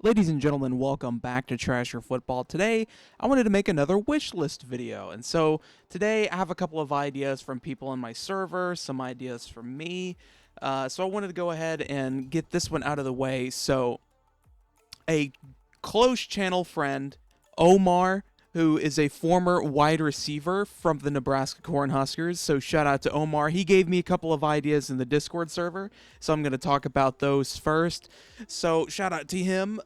Ladies and gentlemen, welcome back to Trash Your Football. Today, I wanted to make another wish list video. And so, today I have a couple of ideas from people on my server, some ideas from me. So I wanted to go ahead and get this one out of the way. So, a close channel friend, Omar, who is a former wide receiver from the Nebraska Cornhuskers. So shout out to Omar. He gave me a couple of ideas in the Discord server, so I'm going to talk about those first. So shout out to him.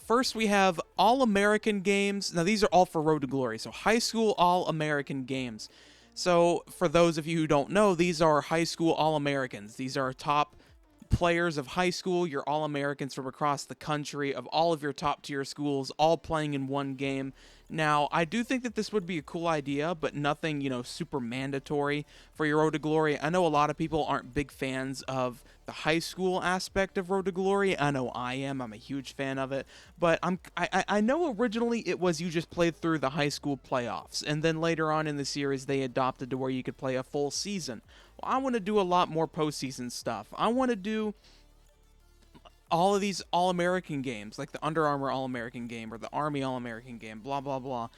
First, we have All-American Games. Now, these are all for Road to Glory, so high school All-American Games. So for those of you who don't know, these are high school All-Americans. These are top players of high school, your All-Americans from across the country, of all of your top-tier schools, all playing in one game. Now, I do think that this would be a cool idea, but nothing, super mandatory for your Road to Glory. I know a lot of people aren't big fans of the high school aspect of Road to Glory. I know I am. I'm a huge fan of it. But I know originally it was you just played through the high school playoffs, and then later on in the series they adopted to where you could play a full season. Well, I want to do a lot more postseason stuff. I want to do all of these All-American games, like the Under Armour All-American game or the Army All-American game, blah, blah, blah.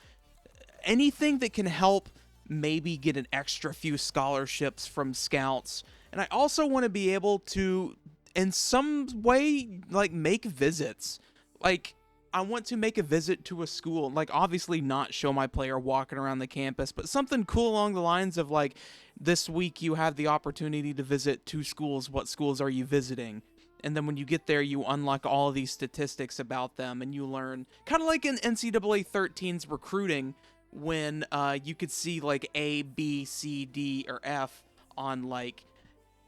Anything that can help maybe get an extra few scholarships from scouts. And I also want to be able to, in some way, like, make visits. Like, I want to make a visit to a school, like, obviously not show my player walking around the campus, but something cool along the lines of, like, this week you have the opportunity to visit 2 schools. What schools are you visiting? And then when you get there, you unlock all of these statistics about them, and you learn, kind of like in NCAA 13's recruiting, when you could see, like, A, B, C, D, or F on, like,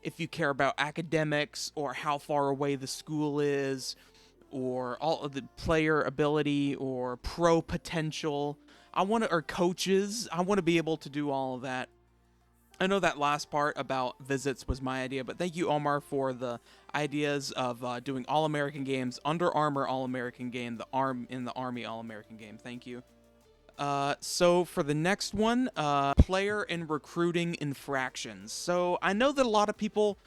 if you care about academics, or how far away the school is, or all of the player ability, or pro potential. Or coaches. I want to be able to do all of that. I know that last part about visits was my idea, but thank you, Omar, for the ideas of doing All-American Games, Under Armour All-American Game, in the Army All-American Game. Thank you. So for the next one, player and recruiting infractions. So I know that a lot of people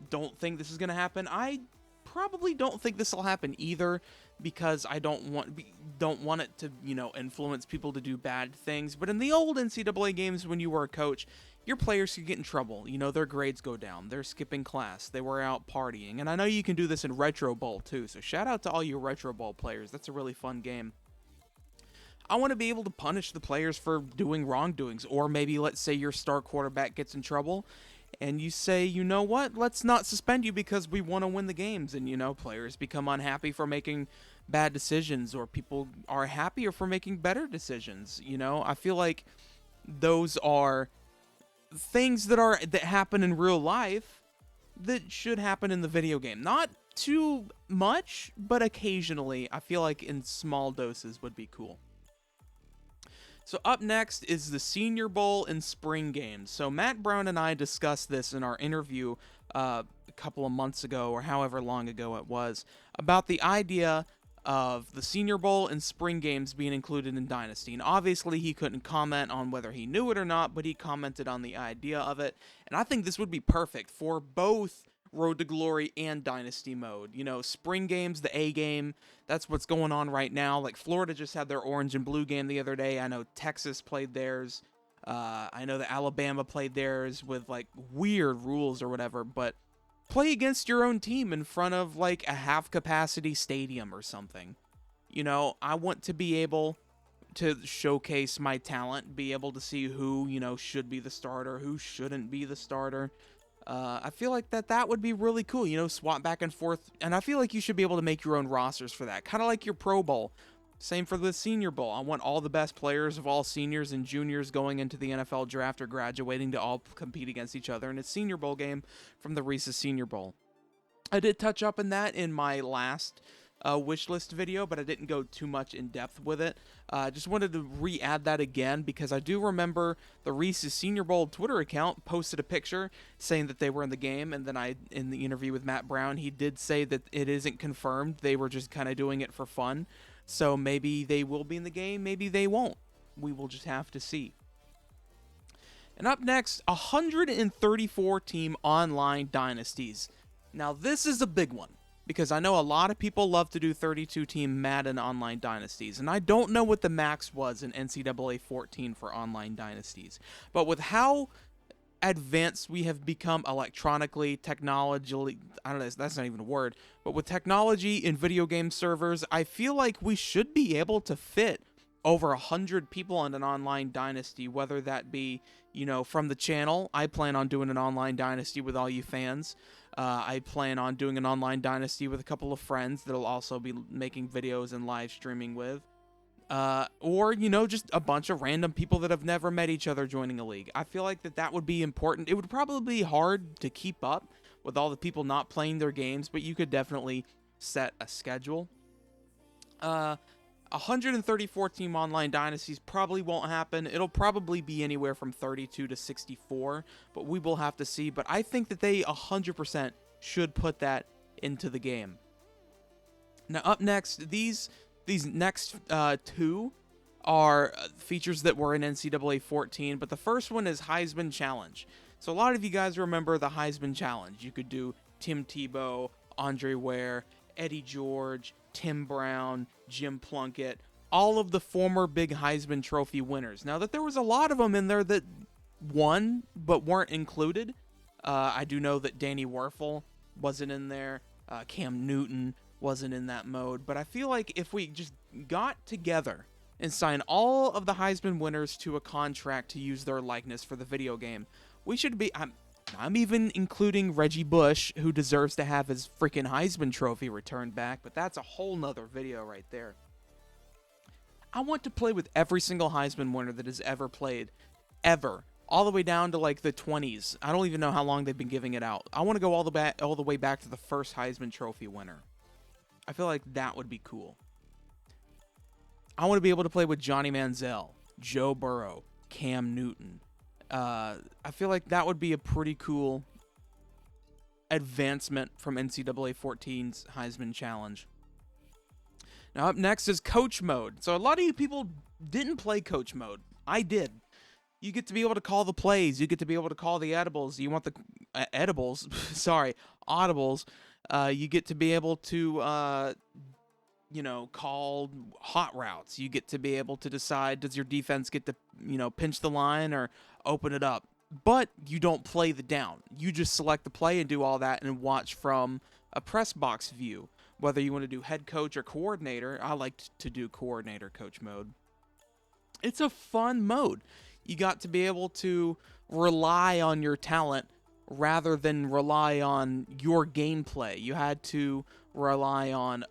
don't think this is going to happen. I probably don't think this will happen either, because I don't want it to, influence people to do bad things. But in the old NCAA games, when you were a coach, your players could get in trouble. Their grades go down. They're skipping class. They were out partying. And I know you can do this in Retro Bowl too. So shout out to all you Retro Bowl players. That's a really fun game. I want to be able to punish the players for doing wrongdoings. Or maybe, let's say your star quarterback gets in trouble, and you say, you know what, let's not suspend you because we want to win the games. And, players become unhappy for making bad decisions, or people are happier for making better decisions. I feel like those are things that happen in real life that should happen in the video game. Not too much, but occasionally. I feel like in small doses would be cool. So up next is the Senior Bowl and Spring Games. So Matt Brown and I discussed this in our interview a couple of months ago, or however long ago it was, about the idea of the Senior Bowl and Spring Games being included in Dynasty. And obviously he couldn't comment on whether he knew it or not, but he commented on the idea of it. And I think this would be perfect for both Road to Glory and Dynasty mode. Spring Games, the A game, that's what's going on right now. Like, Florida just had their orange and blue game the other day. I know Texas played theirs. I know that Alabama played theirs with, like, weird rules or whatever, but play against your own team in front of, like, a half-capacity stadium or something. I want to be able to showcase my talent, be able to see who, should be the starter, who shouldn't be the starter. I feel like that would be really cool, swap back and forth. And I feel like you should be able to make your own rosters for that, kind of like your Pro Bowl. Same for the Senior Bowl. I want all the best players of all seniors and juniors going into the NFL draft or graduating to all compete against each other in a Senior Bowl game from the Reese's Senior Bowl. I did touch up on that in my last wish list video, but I didn't go too much in depth with it. Just wanted to re-add that again, because I do remember the Reese's Senior Bowl Twitter account posted a picture saying that they were in the game, and then in the interview with Matt Brown, he did say that it isn't confirmed. They were just kind of doing it for fun. So maybe they will be in the game, maybe they won't. We will just have to see. And up next, 134 team online dynasties. Now this is a big one. because I know a lot of people love to do 32-team Madden online dynasties, and I don't know what the max was in NCAA 14 for online dynasties. But with how advanced we have become electronically, technologically, I don't know, that's not even a word, but with technology in video game servers, I feel like we should be able to fit over 100 people in an online dynasty, whether that be, from the channel. I plan on doing an online dynasty with all you fans. I plan on doing an online dynasty with a couple of friends that'll also be making videos and live streaming with. Or, just a bunch of random people that have never met each other joining a league. I feel like that would be important. It would probably be hard to keep up with all the people not playing their games, but you could definitely set a schedule. 134 team online dynasties probably won't happen. It'll probably be anywhere from 32 to 64, but we will have to see. But I think that they 100% should put that into the game. Now, up next, these next two are features that were in NCAA 14, but the first one is Heisman Challenge. So a lot of you guys remember the Heisman Challenge. You could do Tim Tebow, Andre Ware, Eddie George, Tim Brown, Jim Plunkett, all of the former big Heisman Trophy winners. Now that there was a lot of them in there that won but weren't included. I do know that Danny Werfel wasn't in there. Cam Newton wasn't in that mode. But I feel like if we just got together and signed all of the Heisman winners to a contract to use their likeness for the video game, we should be... I'm even including Reggie Bush, who deserves to have his freaking Heisman Trophy returned back, but that's a whole nother video right there. I want to play with every single Heisman winner that has ever played, ever, all the way down to like the 20s. I don't even know how long they've been giving it out. I want to go all the way back to the first Heisman Trophy winner. I feel like that would be cool. I want to be able to play with Johnny Manziel, Joe Burrow, Cam Newton. I feel like that would be a pretty cool advancement from NCAA 14's Heisman Challenge. Now up next is Coach Mode. So a lot of you people didn't play Coach Mode. I did. You get to be able to call the plays. You get to be able to call the edibles. You want the edibles? Sorry, audibles. You get to be able to call hot routes. You get to be able to decide, does your defense get to, pinch the line or open it up? But you don't play the down. You just select the play and do all that and watch from a press box view. Whether you want to do head coach or coordinator, I like to do coordinator coach mode. It's a fun mode. You got to be able to rely on your talent rather than rely on your gameplay. You had to rely on,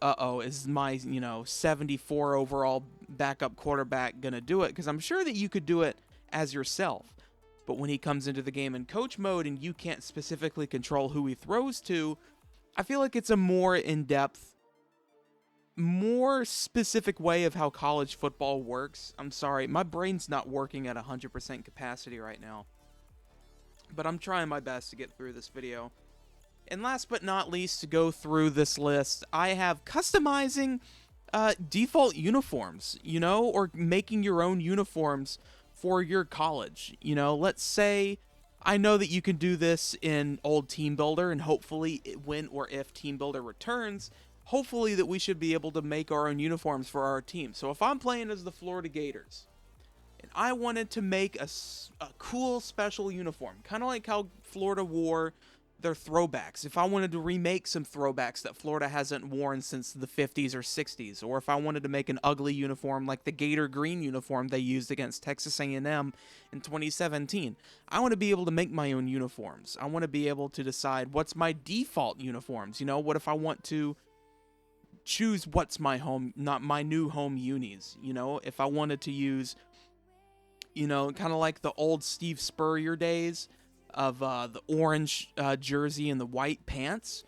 is my, 74 overall backup quarterback going to do it? Because I'm sure that you could do it as yourself. But when he comes into the game in coach mode and you can't specifically control who he throws to, I feel like it's a more in-depth, more specific way of how college football works. I'm sorry, my brain's not working at 100% capacity right now. But I'm trying my best to get through this video. And last but not least, to go through this list, I have customizing default uniforms, or making your own uniforms for your college. Let's say, I know that you can do this in old Team Builder, and hopefully when or if Team Builder returns, hopefully that we should be able to make our own uniforms for our team. So if I'm playing as the Florida Gators, and I wanted to make a cool special uniform, kind of like how Florida wore their throwbacks. If I wanted to remake some throwbacks that Florida hasn't worn since the 50s or 60s, or if I wanted to make an ugly uniform like the Gator green uniform they used against Texas A&M in 2017, I want to be able to make my own uniforms. I want to be able to decide what's my default uniforms. What if I want to choose what's my home, not my new home unis? If I wanted to use, kind of like the old Steve Spurrier days of the orange jersey and the white pants.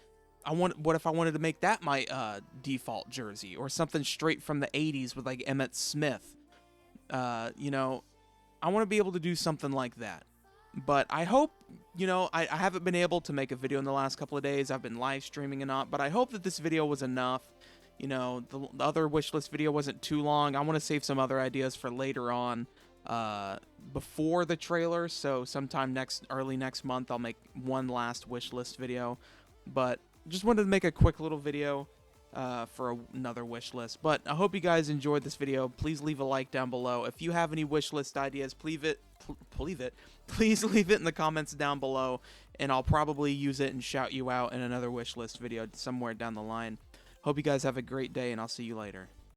What if I wanted to make that my default jersey, or something straight from the 80s with like Emmitt Smith? I want to be able to do something like that. But I hope, I haven't been able to make a video in the last couple of days. I've been live streaming and not, but I hope that this video was enough. The other wishlist video wasn't too long. I want to save some other ideas for later on, before the trailer, so sometime early next month I'll make one last wish list video. But just wanted to make a quick little video for another wish list. But I hope you guys enjoyed this video. Please leave a like down below. If you have any wish list ideas, please leave it in the comments down below, and I'll probably use it and shout you out in another wish list video somewhere down the line. Hope you guys have a great day, and I'll see you later.